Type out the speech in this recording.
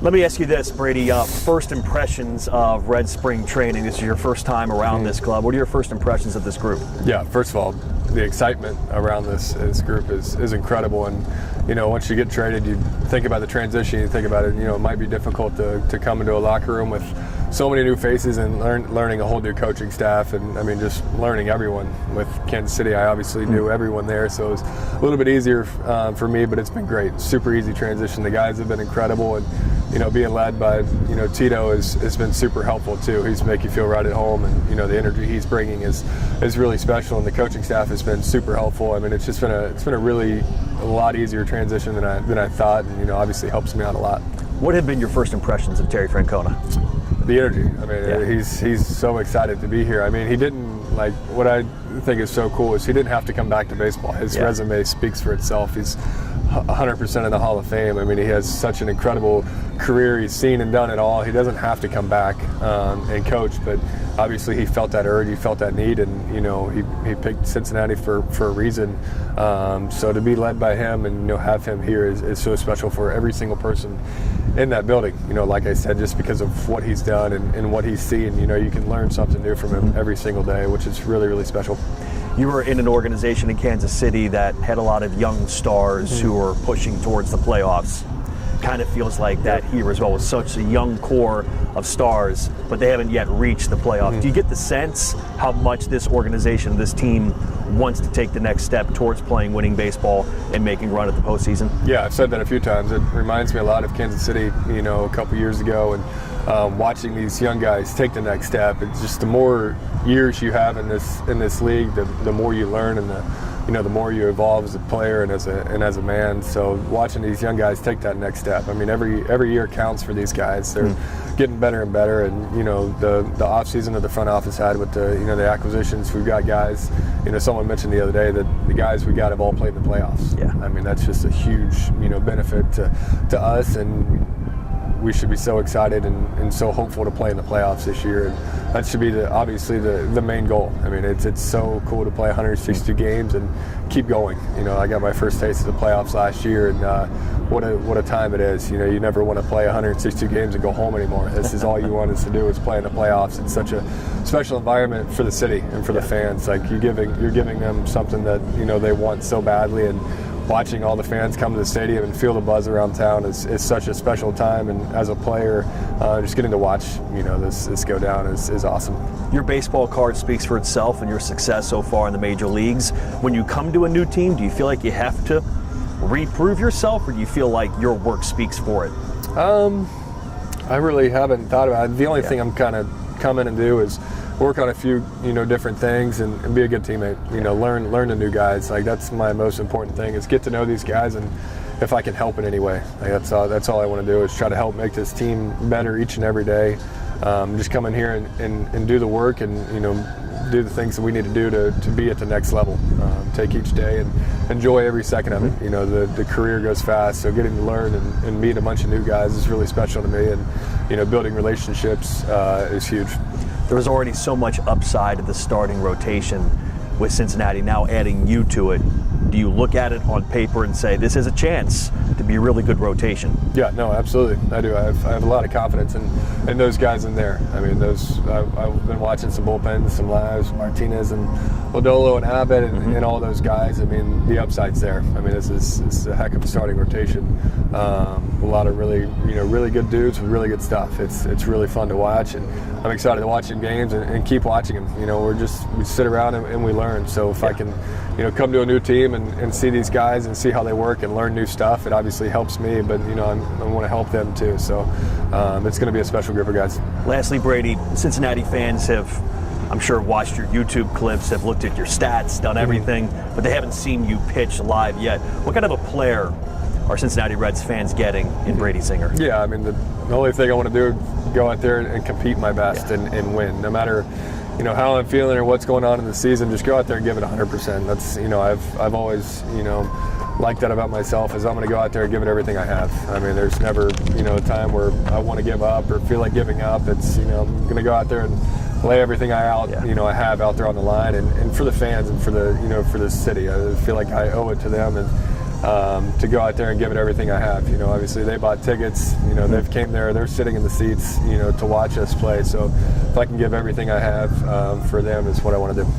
Let me ask you this, Brady. First impressions of Red Spring Training. This is your first time around this club. What are your first impressions of this group? Yeah, first of all, the excitement around this group is incredible. And, once you get traded, you think about the transition, you think about it, it might be difficult to come into a locker room with so many new faces and learning a whole new coaching staff, and just learning everyone. With Kansas City, I obviously knew everyone there, so it was a little bit easier for me, but it's been great. Super easy transition. The guys have been incredible, and being led by Tito has been super helpful too. He's make you feel right at home, and the energy he's bringing is really special, and the coaching staff has been super helpful. It's just been a lot easier transition than I thought, and obviously helps me out a lot. What have been your first impressions of Terry Francona? The energy. He's so excited to be here. He didn't, what I think is so cool is he didn't have to come back to baseball. His resume speaks for itself. He's 100% in the Hall of Fame. He has such an incredible career. He's seen and done it all. He doesn't have to come back and coach, but obviously he felt that urge, he felt that need, and he picked Cincinnati for a reason. So to be led by him and have him here is so special for every single person in that building. Like I said, just because of what he's done and what he's seen, you can learn something new from him every single day, which is really, really special. You were in an organization in Kansas City that had a lot of young stars who were pushing towards the playoffs. Kind of feels like that here as well, with such a young core of stars, but they haven't yet reached the playoffs. Do you get the sense how much this organization, this team, wants to take the next step towards playing winning baseball and making a run at the postseason? Yeah, I've said that a few times. It reminds me a lot of Kansas City, a couple years ago, and watching these young guys take the next step. It's just the more years you have in this league, the more you learn, and the more you evolve as a player and as a man. So watching these young guys take that next step. Every year counts for these guys. They're getting better and better. And the off season that the front office had with the acquisitions, we've got guys. Someone mentioned the other day that the guys we got have all played in the playoffs. Yeah. That's just a huge benefit to us, and we should be so excited and so hopeful to play in the playoffs this year. And that should be obviously the main goal. It's so cool to play 162 games and keep going. I got my first taste of the playoffs last year, and what a time it is. You never want to play 162 games and go home anymore. This is all you want us to do is play in the playoffs. It's such a special environment for the city and for the fans. You're giving them something that they want so badly, and watching all the fans come to the stadium and feel the buzz around town is such a special time. And as a player, just getting to watch this go down is awesome. Your baseball card speaks for itself and your success so far in the major leagues. When you come to a new team, do you feel like you have to reprove yourself, or do you feel like your work speaks for it? I really haven't thought about it. The only thing I'm kind of come in and do is work on a few different things and be a good teammate. Learn the new guys. That's my most important thing, is get to know these guys, and if I can help in any way, that's all I want to do, is try to help make this team better each and every day. Just come in here and do the work, and do the things that we need to do to be at the next level. Take each day and enjoy every second of it. The career goes fast, so getting to learn and meet a bunch of new guys is really special to me, and building relationships is huge. There was already so much upside to the starting rotation with Cincinnati, now adding you to it. Do you look at it on paper and say, this is a chance to be a really good rotation? Yeah, no, absolutely. I do. I have a lot of confidence in those guys in there. I've been watching some bullpens, some lives, Martinez and Lodolo and Abbott and all those guys. The upside's there. This is a heck of a starting rotation. A lot of really good dudes with really good stuff. It's really fun to watch, and I'm excited to watch them games and keep watching them. We sit around and we learn. So if I can, come to a new team and see these guys and see how they work and learn new stuff, it obviously helps me, but I want to help them too. So it's going to be a special group of guys. Lastly, Brady, Cincinnati fans have, I'm sure, watched your YouTube clips, have looked at your stats, done everything, but they haven't seen you pitch live yet. What kind of a player are Cincinnati Reds fans getting in Brady Singer? Yeah, the only thing I want to do is go out there and compete my best and win. No matter how I'm feeling or what's going on in the season, just go out there and give it 100%. That's I've always liked that about myself, is I'm going to go out there and give it everything I have. There's never a time where I want to give up or feel like giving up. It's I'm going to go out there and lay everything I have out there on the line, and for the fans and for the for the city. I feel like I owe it to them, and to go out there and give it everything I have. Obviously they bought tickets. They've came there. They're sitting in the seats. To watch us play. So if I can give everything I have for them, is what I want to do.